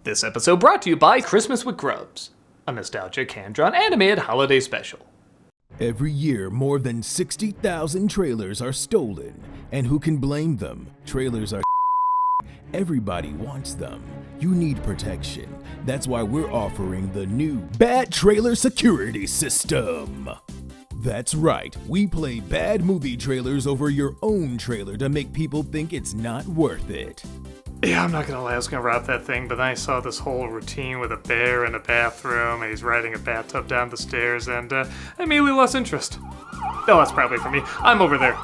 This episode brought to you by Christmas with Grubs, a nostalgic hand-drawn animated holiday special. Every year, more than 60,000 trailers are stolen. And who can blame them? Trailers are everybody wants them. You need protection. That's why we're offering the new Bad Trailer Security System. That's right, we play bad movie trailers over your own trailer to make people think it's not worth it. Yeah, I'm not gonna lie, I was gonna wrap that thing, but then I saw this whole routine with a bear in a bathroom, and he's riding a bathtub down the stairs, and I immediately lost interest. Oh, that's probably for me. I'm over there.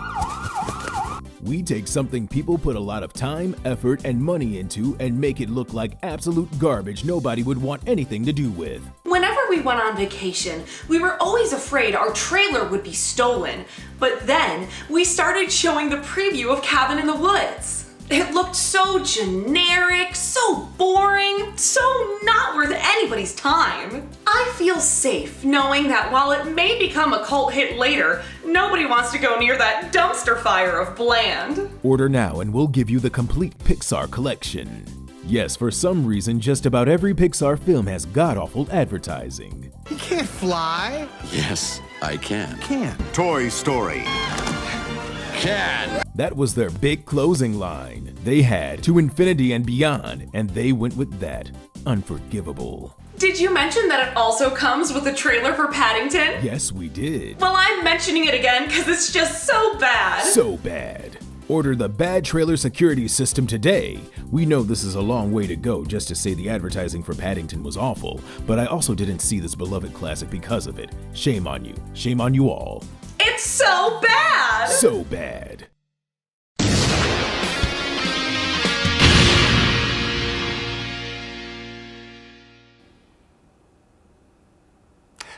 We take something people put a lot of time, effort, and money into and make it look like absolute garbage nobody would want anything to do with. Whenever we went on vacation, we were always afraid our trailer would be stolen. But then, we started showing the preview of Cabin in the Woods. It looked so generic, so boring, so not worth anybody's time. I feel safe knowing that while it may become a cult hit later, nobody wants to go near that dumpster fire of bland. Order now and we'll give you the complete Pixar collection. Yes, for some reason, just about every Pixar film has god-awful advertising. You can't fly. Yes, I can. Can't. Toy Story. Can. That was their big closing line. They had To Infinity and Beyond, and they went with that. Unforgivable. Did you mention that it also comes with a trailer for Paddington? Yes, we did. Well, I'm mentioning it again because it's just so bad. So bad. Order the Bad Trailer Security System today. We know this is a long way to go just to say the advertising for Paddington was awful, but I also didn't see this beloved classic because of it. Shame on you. Shame on you all. It's so bad! So bad.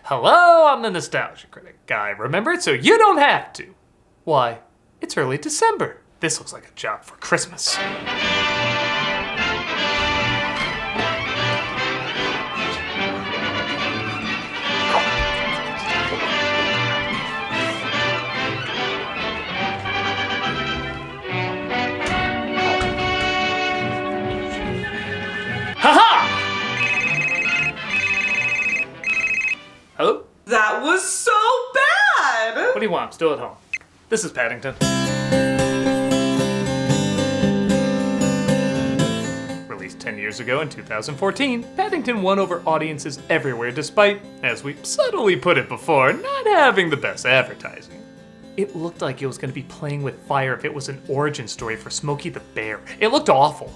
Hello, I'm the Nostalgia Critic guy. Remember it so you don't have to. Why, it's early December. This looks like a job for Christmas. Hello? That was so bad! What do you want? I'm still at home. This is Paddington. Released 10 years ago in 2014, Paddington won over audiences everywhere despite, as we subtly put it before, not having the best advertising. It looked like it was going to be playing with fire if it was an origin story for Smokey the Bear. It looked awful.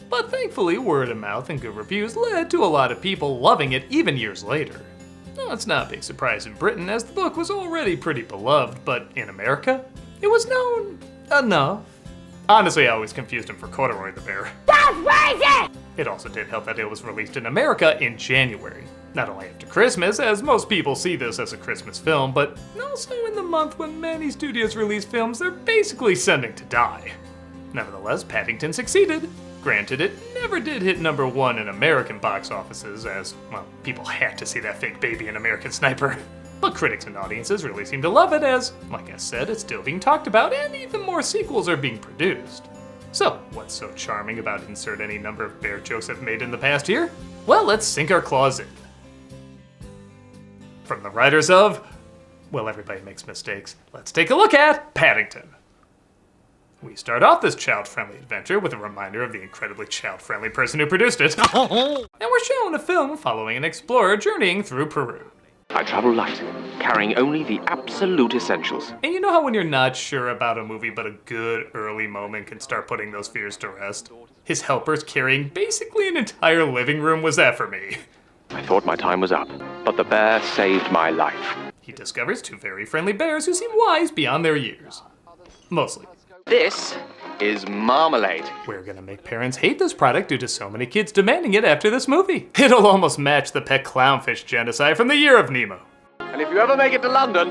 But thankfully, word of mouth and good reviews led to a lot of people loving it even years later. No, it's not a big surprise in Britain, as the book was already pretty beloved, but in America, it was known enough. Honestly, I always confused him for Corduroy the Bear. That's racist! It also did help that it was released in America in January. Not only after Christmas, as most people see this as a Christmas film, but also in the month when many studios release films they're basically sending to die. Nevertheless, Paddington succeeded. Granted, it never did hit #1 in American box offices, as, well, people had to see that fake baby in American Sniper. But critics and audiences really seem to love it as, like I said, it's still being talked about and even more sequels are being produced. So, what's so charming about insert any number of bear jokes I've made in the past year? Well, let's sink our claws in. From the writers of, well, everybody makes mistakes, let's take a look at Paddington. We start off this child-friendly adventure with a reminder of the incredibly child-friendly person who produced it. And we're shown a film following an explorer journeying through Peru. I travel light, carrying only the absolute essentials. And you know how when you're not sure about a movie but a good early moment can start putting those fears to rest? His helpers carrying basically an entire living room was that for me. I thought my time was up, but the bear saved my life. He discovers two very friendly bears who seem wise beyond their years. Mostly. This is marmalade. We're gonna make parents hate this product due to so many kids demanding it after this movie. It'll almost match the pet clownfish genocide from the Year of Nemo. And if you ever make it to London,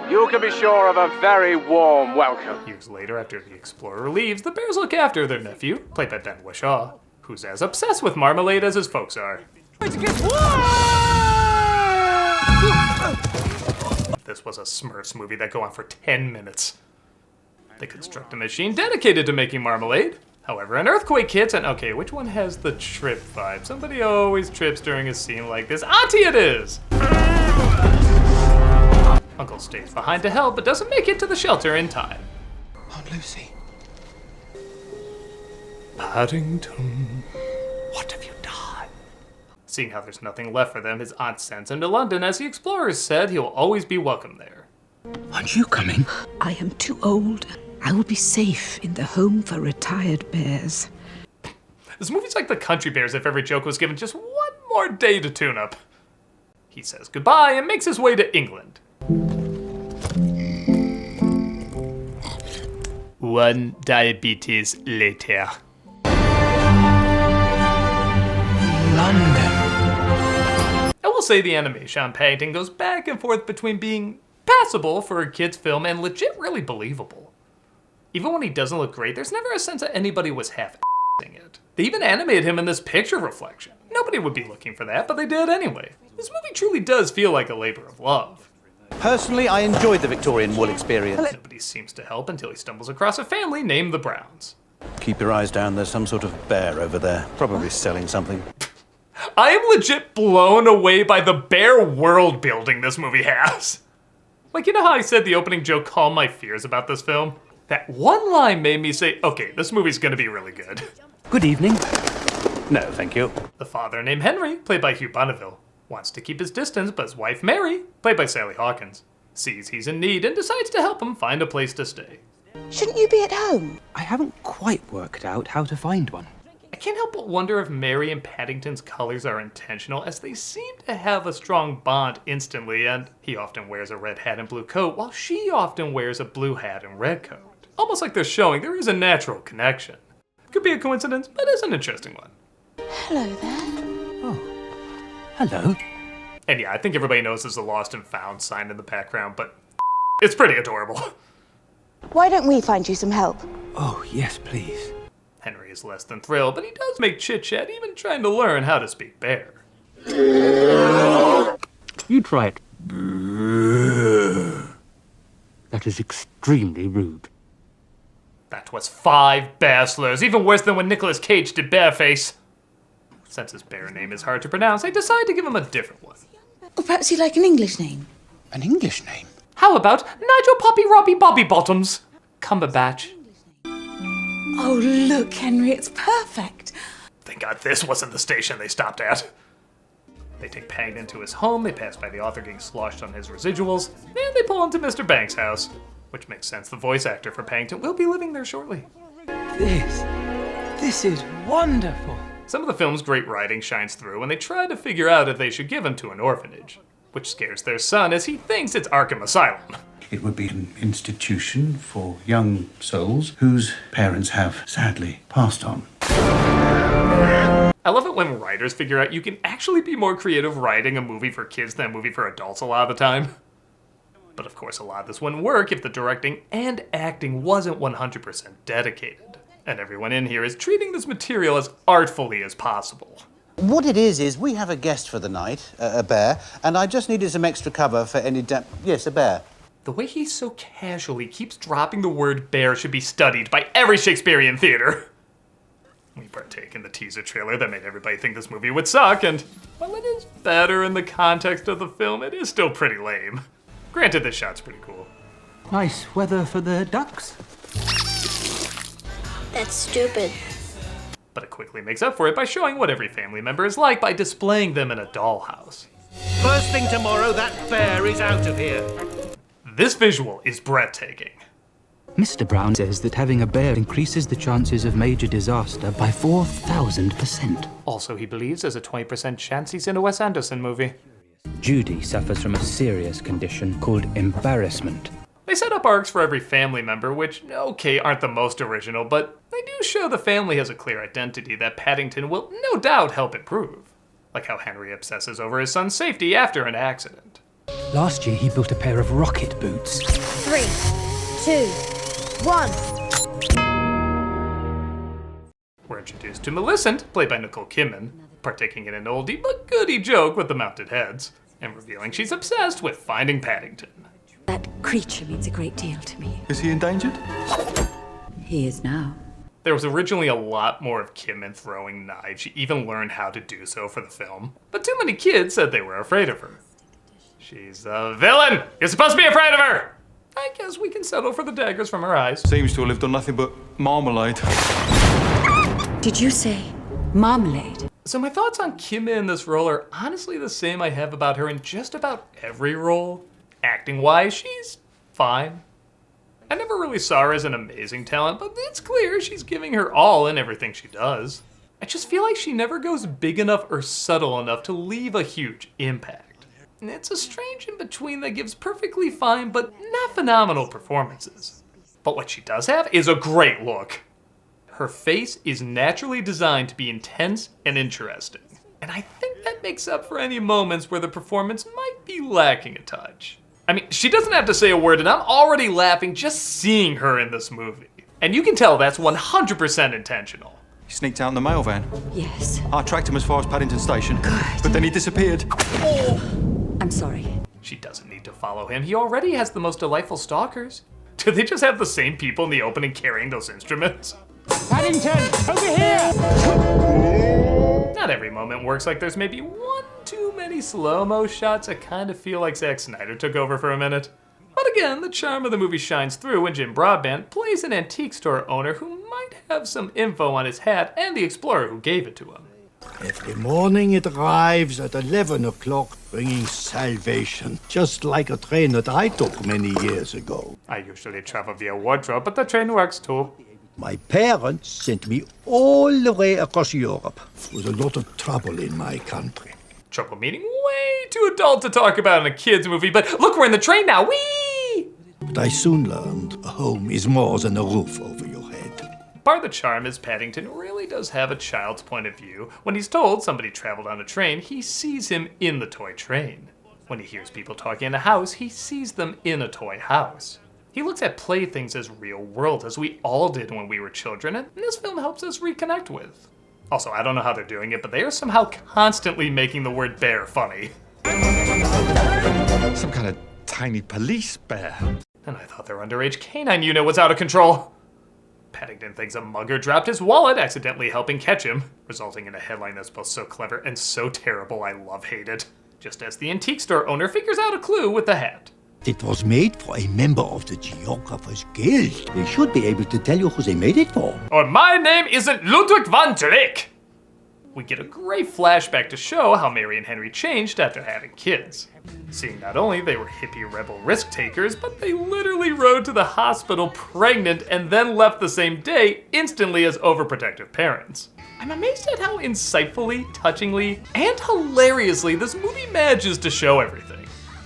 you can be sure of a very warm welcome. Years later, after the explorer leaves, the bears look after their nephew, played by Ben Whishaw, who's as obsessed with marmalade as his folks are. This was a Smurfs movie that go on for 10 minutes. They construct a machine dedicated to making marmalade. However, an earthquake hits, and okay, which one has the trip vibe? Somebody always trips during a scene like this. Auntie it is! Uncle stays behind to help, but doesn't make it to the shelter in time. Aunt Lucy. Paddington, what have you done? Seeing how there's nothing left for them, his aunt sends him to London. As the explorers said, he will always be welcome there. Aren't you coming? I am too old. I will be safe in the home for retired bears. This movie's like the Country Bears if every joke was given just one more day to tune up. He says goodbye and makes his way to England. One diabetes later. London. I will say the animation on Paddington goes back and forth between being passable for a kid's film and legit really believable. Even when he doesn't look great, there's never a sense that anybody was half-assing it. They even animated him in this picture reflection. Nobody would be looking for that, but they did anyway. This movie truly does feel like a labor of love. Personally, I enjoyed the Victorian wool experience. Nobody seems to help until he stumbles across a family named the Browns. Keep your eyes down, there's some sort of bear over there, probably selling something. I am legit blown away by the bear world building this movie has. Like, you know how I said the opening joke calmed my fears about this film? That one line made me say, okay, this movie's gonna be really good. Good evening. No, thank you. The father, named Henry, played by Hugh Bonneville, wants to keep his distance, but his wife, Mary, played by Sally Hawkins, sees he's in need and decides to help him find a place to stay. Shouldn't you be at home? I haven't quite worked out how to find one. I can't help but wonder if Mary and Paddington's colors are intentional, as they seem to have a strong bond instantly, and he often wears a red hat and blue coat, while she often wears a blue hat and red coat. Almost like they're showing there is a natural connection. Could be a coincidence, but it's an interesting one. Hello there. Oh, hello. And yeah, I think everybody knows there's a lost and found sign in the background, but it's pretty adorable. Why don't we find you some help? Oh, yes, please. Henry is less than thrilled, but he does make chit-chat, even trying to learn how to speak bear. You try it. That is extremely rude. That was 5 bear slurs, even worse than when Nicolas Cage did Bearface. Since his bear name is hard to pronounce, I decided to give him a different one. Or perhaps you'd like an English name? An English name? How about Nigel Poppy Robbie Bobby Bottoms? Cumberbatch. Oh, look, Henry, it's perfect. Thank God this wasn't the station they stopped at. They take Paddington to his home, they pass by the author getting sloshed on his residuals, and they pull into Mr. Banks' house. Which makes sense, the voice actor for Paddington will be living there shortly. This is wonderful. Some of the film's great writing shines through when they try to figure out if they should give him to an orphanage, which scares their son as he thinks it's Arkham Asylum. It would be an institution for young souls whose parents have sadly passed on. I love it when writers figure out you can actually be more creative writing a movie for kids than a movie for adults a lot of the time. But of course a lot of this wouldn't work if the directing and acting wasn't 100% dedicated. And everyone in here is treating this material as artfully as possible. What it is we have a guest for the night, a bear, and I just needed some extra cover for any yes, a bear. The way he so casually keeps dropping the word bear should be studied by every Shakespearean theater. We partake in the teaser trailer that made everybody think this movie would suck, and while it is better in the context of the film, it is still pretty lame. Granted, this shot's pretty cool. Nice weather for the ducks. That's stupid. But it quickly makes up for it by showing what every family member is like by displaying them in a dollhouse. First thing tomorrow, that bear is out of here. This visual is breathtaking. Mr. Brown says that having a bear increases the chances of major disaster by 4,000%. Also, he believes there's a 20% chance he's in a Wes Anderson movie. Judy suffers from a serious condition called embarrassment. They set up arcs for every family member, which, okay, aren't the most original, but they do show the family has a clear identity that Paddington will no doubt help improve. Like how Henry obsesses over his son's safety after an accident. Last year he built a pair of rocket boots. 3, 2, 1. We're introduced to Millicent, played by Nicole Kidman, partaking in an oldie but goodie joke with the mounted heads, and revealing she's obsessed with finding Paddington. That creature means a great deal to me. Is he endangered? He is now. There was originally a lot more of Kidman throwing knives. She even learned how to do so for the film. But too many kids said they were afraid of her. She's a villain! You're supposed to be afraid of her! I guess we can settle for the daggers from her eyes. Seems to have lived on nothing but marmalade. Did you say marmalade? So my thoughts on Kidman in this role are honestly the same I have about her in just about every role. Acting-wise, she's fine. I never really saw her as an amazing talent, but it's clear she's giving her all in everything she does. I just feel like she never goes big enough or subtle enough to leave a huge impact. And it's a strange in-between that gives perfectly fine but not phenomenal performances. But what she does have is a great look. Her face is naturally designed to be intense and interesting. And I think that makes up for any moments where the performance might be lacking a touch. I mean, she doesn't have to say a word and I'm already laughing just seeing her in this movie. And you can tell that's 100% intentional. He sneaked out in the mail van. Yes. I tracked him as far as Paddington Station. Good. But then he disappeared. I'm sorry. She doesn't need to follow him. He already has the most delightful stalkers. Do they just have the same people in the opening carrying those instruments? Paddington, over here! Not every moment works. Like there's maybe one too many slow-mo shots. I kind of feel like Zack Snyder took over for a minute. But again, the charm of the movie shines through when Jim Broadbent plays an antique store owner who might have some info on his hat and the explorer who gave it to him. Every morning it arrives at 11 o'clock, bringing salvation, just like a train that I took many years ago. I usually travel via wardrobe, but the train works too. My parents sent me all the way across Europe. There was a lot of trouble in my country. Trouble meaning way too adult to talk about in a kid's movie, but look, we're in the train now, whee! But I soon learned a home is more than a roof over your head. Part of the charm is Paddington really does have a child's point of view. When he's told somebody traveled on a train, he sees him in the toy train. When he hears people talking in a house, he sees them in a toy house. He looks at playthings as real world, as we all did when we were children, and this film helps us reconnect with. Also, I don't know how they're doing it, but they are somehow constantly making the word bear funny. Some kind of tiny police bear. And I thought their underage canine unit was out of control. Paddington thinks a mugger dropped his wallet, accidentally helping catch him, resulting in a headline that's both so clever and so terrible I love-hate it. Just as the antique store owner figures out a clue with the hat. It was made for a member of the Geographers Guild. They should be able to tell you who they made it for. Or my name isn't Ludwig van Drake! We get a great flashback to show how Mary and Henry changed after having kids. Seeing not only they were hippie rebel risk takers, but they literally rode to the hospital pregnant and then left the same day instantly as overprotective parents. I'm amazed at how insightfully, touchingly, and hilariously this movie manages to show everything.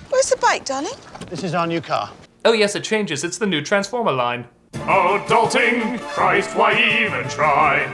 Where's the bike, darling? This is our new car. Oh yes, it changes. It's the new Transformer line. Adulting, Christ, why even try?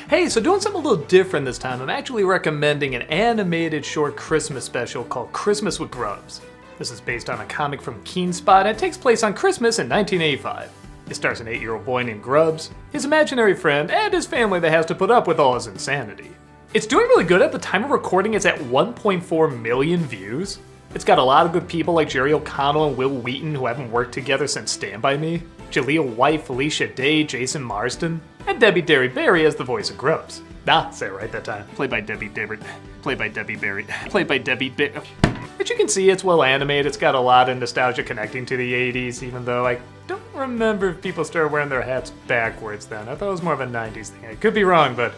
Hey, so doing something a little different this time, I'm actually recommending an animated short Christmas special called Christmas with Grubs. This is based on a comic from Keenspot and it takes place on Christmas in 1985. It stars an 8-year-old boy named Grubs, his imaginary friend, and his family that has to put up with all his insanity. It's doing really good. At the time of recording, it's at 1.4 million views. It's got a lot of good people like Jerry O'Connell and Will Wheaton who haven't worked together since Stand By Me, Jaleel White, Felicia Day, Jason Marsden, and Debbie Derry Barry as the voice of Grubs. Say it right that time. Played by Debbie Derry. Played by Debbie Barry. Played by Debbie Barry. But you can see it's well animated. It's got a lot of nostalgia connecting to the 80s, even though I don't remember if people started wearing their hats backwards then. I thought it was more of a 90s thing. I could be wrong, but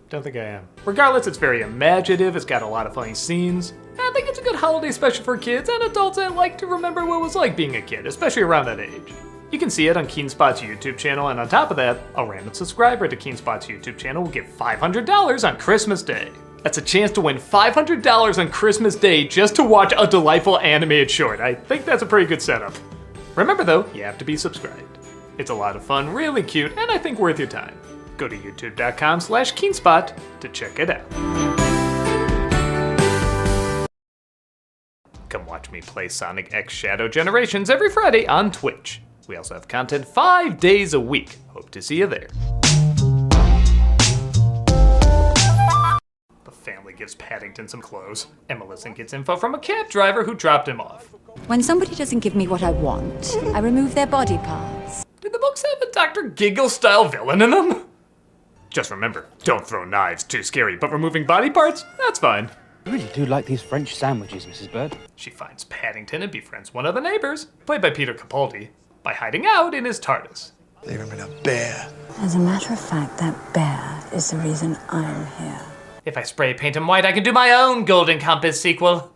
don't think I am. Regardless, it's very imaginative, it's got a lot of funny scenes. I think it's a good holiday special for kids and adults that like to remember what it was like being a kid, especially around that age. You can see it on Keenspot's YouTube channel, and on top of that, a random subscriber to Keenspot's YouTube channel will get $500 on Christmas Day. That's a chance to win $500 on Christmas Day just to watch a delightful animated short. I think that's a pretty good setup. Remember though, you have to be subscribed. It's a lot of fun, really cute, and I think worth your time. Go to youtube.com/Keenspot to check it out. Come watch me play Sonic X Shadow Generations every Friday on Twitch. We also have content 5 days a week. Hope to see you there. The family gives Paddington some clothes, and Millicent gets info from a cab driver who dropped him off. When somebody doesn't give me what I want, I remove their body parts. books have a Dr. Giggle-style villain in them? Just remember, don't throw knives, too scary, but removing body parts, that's fine. I really do like these French sandwiches, Mrs. Bird. She finds Paddington and befriends one of the neighbors, played by Peter Capaldi, by hiding out in his TARDIS. Leave him in a bear. As a matter of fact, that bear is the reason I'm here. If I spray paint him white, I can do my own Golden Compass sequel.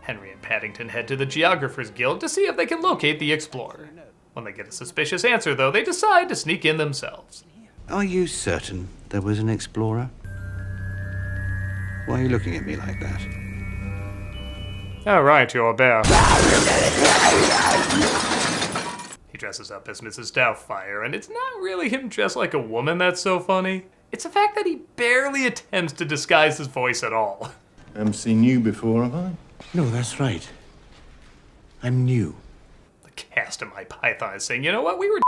Henry and Paddington head to the Geographers Guild to see if they can locate the explorer. When they get a suspicious answer, though, they decide to sneak in themselves. Are you certain there was an explorer? Why are you looking at me like that? All right, you're a bear. He dresses up as Mrs. Doubtfire, and it's not really him dressed like a woman that's so funny. It's the fact that he barely attempts to disguise his voice at all. Haven't seen you before, have I? No, that's right. I'm new. The cast of My Python is saying, you know what, we were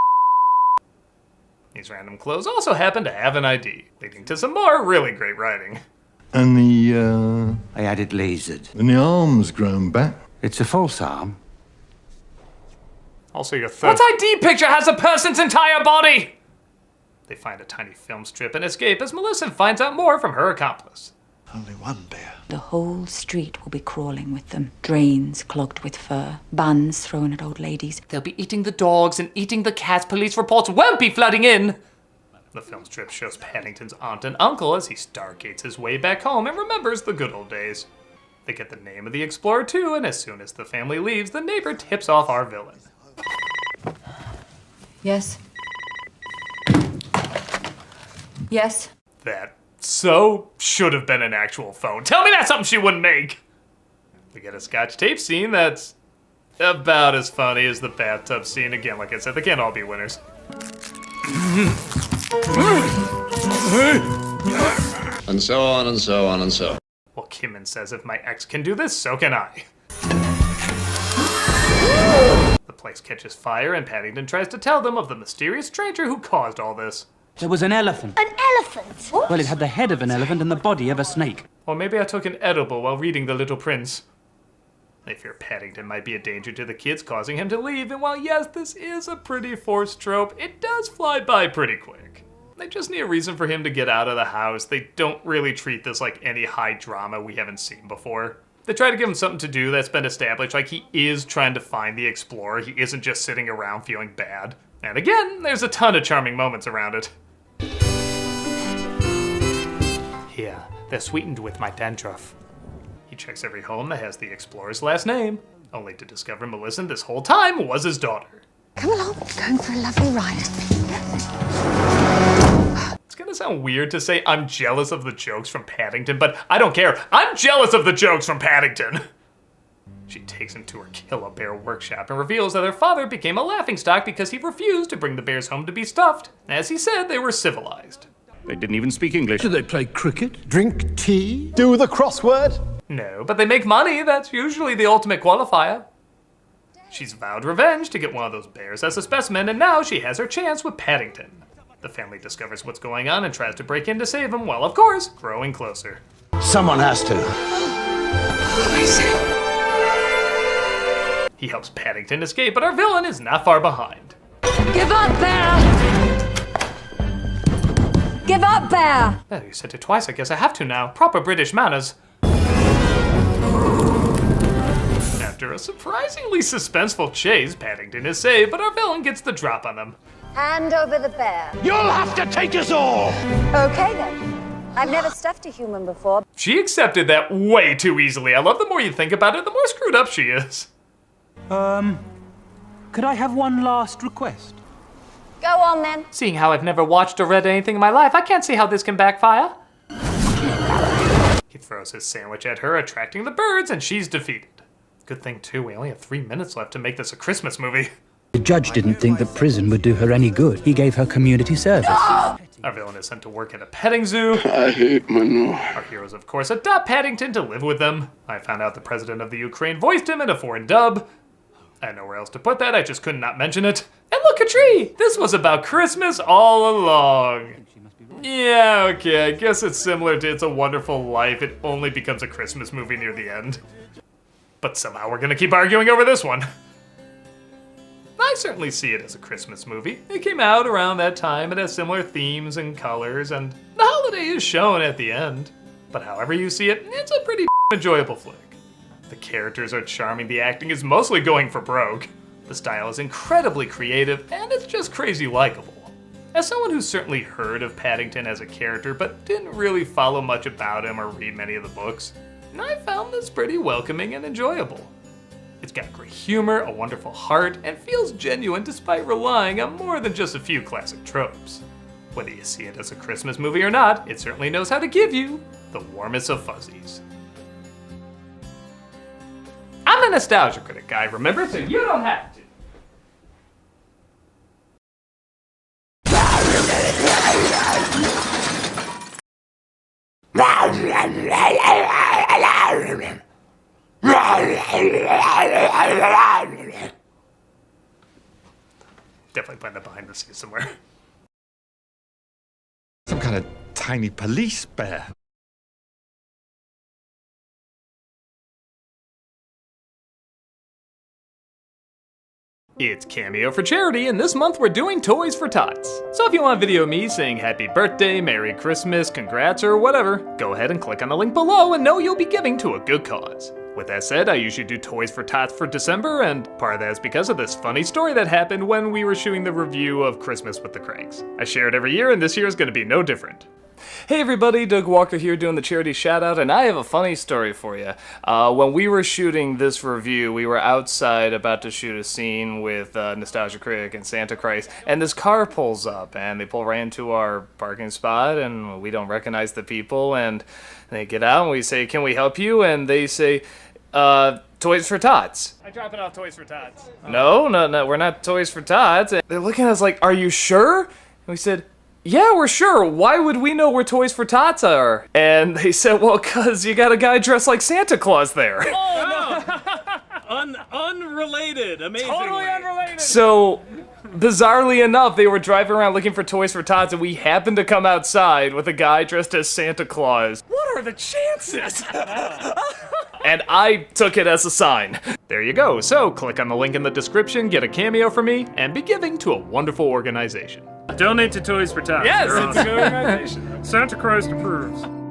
These random clothes also happen to have an ID, leading to some more really great writing. And the, I had it lasered. And the arm's grown back. It's a false arm. Also your third— What ID picture has a person's entire body? They find a tiny film strip and escape as Millicent finds out more from her accomplice. Only one bear. The whole street will be crawling with them. Drains clogged with fur. Buns thrown at old ladies. They'll be eating the dogs and eating the cats. Police reports won't be flooding in. The film strip shows Paddington's aunt and uncle as he stargates his way back home and remembers the good old days. They get the name of the explorer too, and as soon as the family leaves, the neighbor tips off our villain. Yes? Yes? That so should have been an actual phone. Tell me that's something she wouldn't make! We get a Scotch tape scene that's about as funny as the bathtub scene. Again, like I said, they can't all be winners. And so on and so on and so. Well, Kidman says if my ex can do this, so can I. The place catches fire and Paddington tries to tell them of the mysterious stranger who caused all this. There was an elephant. An elephant? What? Well, it had the head of an elephant and the body of a snake. Or maybe I took an edible while reading The Little Prince. They fear Paddington might be a danger to the kids, causing him to leave, and while yes, this is a pretty forced trope, it does fly by pretty quick. They just need a reason for him to get out of the house. They don't really treat this like any high drama we haven't seen before. They try to give him something to do that's been established, like he is trying to find the explorer, he isn't just sitting around feeling bad. And again, there's a ton of charming moments around it. Here, they're sweetened with my dandruff. He checks every home that has the explorer's last name, only to discover Millicent this whole time was his daughter. Come along, going for a lovely ride. It's gonna sound weird to say I'm jealous of the jokes from Paddington, but I don't care. I'm jealous of the jokes from Paddington! She takes him to her Kill-A-Bear workshop and reveals that her father became a laughingstock because he refused to bring the bears home to be stuffed. As he said, they were civilized. They didn't even speak English. Do they play cricket? Drink tea? Do the crossword? No, but they make money. That's usually the ultimate qualifier. She's vowed revenge to get one of those bears as a specimen, and now she has her chance with Paddington. The family discovers what's going on and tries to break in to save him, while of course, growing closer. Someone has to. He helps Paddington escape, but our villain is not far behind. Give up, bear! Give up, bear! Oh, you said it twice, I guess I have to now. Proper British manners. After a surprisingly suspenseful chase, Paddington is saved, but our villain gets the drop on them. Hand over the bear. You'll have to take us all! Okay then. I've never stuffed a human before. She accepted that way too easily. I love the more you think about it, the more screwed up she is. Could I have one last request? Go on then. Seeing how I've never watched or read anything in my life, I can't see how this can backfire. He throws his sandwich at her, attracting the birds, and she's defeated. Good thing too, we only have 3 minutes left to make this a Christmas movie. The judge didn't think that prison would do her any good. He gave her community service. Our villain is sent to work at a petting zoo. I hate manure. Our heroes, of course, adopt Paddington to live with them. I found out the president of the Ukraine voiced him in a foreign dub. I had nowhere else to put that, I just could not mention it. And look, a tree! This was about Christmas all along. Yeah, okay, I guess it's similar to It's a Wonderful Life. It only becomes a Christmas movie near the end. But somehow we're gonna keep arguing over this one. I I certainly see it as a Christmas movie. It came out around that time, it has similar themes and colors, and the holiday is shown at the end. But however you see it, it's a pretty enjoyable flick. The characters are charming, the acting is mostly going for broke. The style is incredibly creative, and it's just crazy likable. As someone who's certainly heard of Paddington as a character, but didn't really follow much about him or read many of the books, I found this pretty welcoming and enjoyable. It's got great humor, a wonderful heart, and feels genuine despite relying on more than just a few classic tropes. Whether you see it as a Christmas movie or not, it certainly knows how to give you the warmest of fuzzies. I'm a nostalgia critic guy, remember? So you don't have to. Definitely playing that behind the scenes somewhere. Some kind of tiny police bear. It's Cameo for Charity, and this month we're doing Toys for Tots. So if you want a video of me saying happy birthday, Merry Christmas, congrats, or whatever, go ahead and click on the link below and know you'll be giving to a good cause. With that said, I usually do Toys for Tots for December, and part of that is because of this funny story that happened when we were shooting the review of Christmas with the Cranks. I share it every year, and this year is going to be no different. Hey everybody, Doug Walker here doing the charity shoutout, and I have a funny story for you. When we were shooting this review, we were outside about to shoot a scene with Nostalgia Critic and Santa Christ, and this car pulls up, and they pull right into our parking spot, and we don't recognize the people, and they get out, and we say, "Can we help you?" And they say, Toys for Tots. I drop it off Toys for Tots. No, we're not Toys for Tots. And they're looking at us like, "Are you sure?" And we said, "Yeah, we're sure. Why would we know where Toys for Tots are?" And they said, "Well, 'cause you got a guy dressed like Santa Claus there." Oh, no! Unrelated, amazingly. Totally unrelated. So, bizarrely enough, they were driving around looking for Toys for Tots, and we happened to come outside with a guy dressed as Santa Claus. What are the chances? And I took it as a sign. There you go. So, click on the link in the description, get a cameo from me, and be giving to a wonderful organization. Donate to Toys for Tots. Yes, They're it's a awesome. good organization. Santa Christ approves.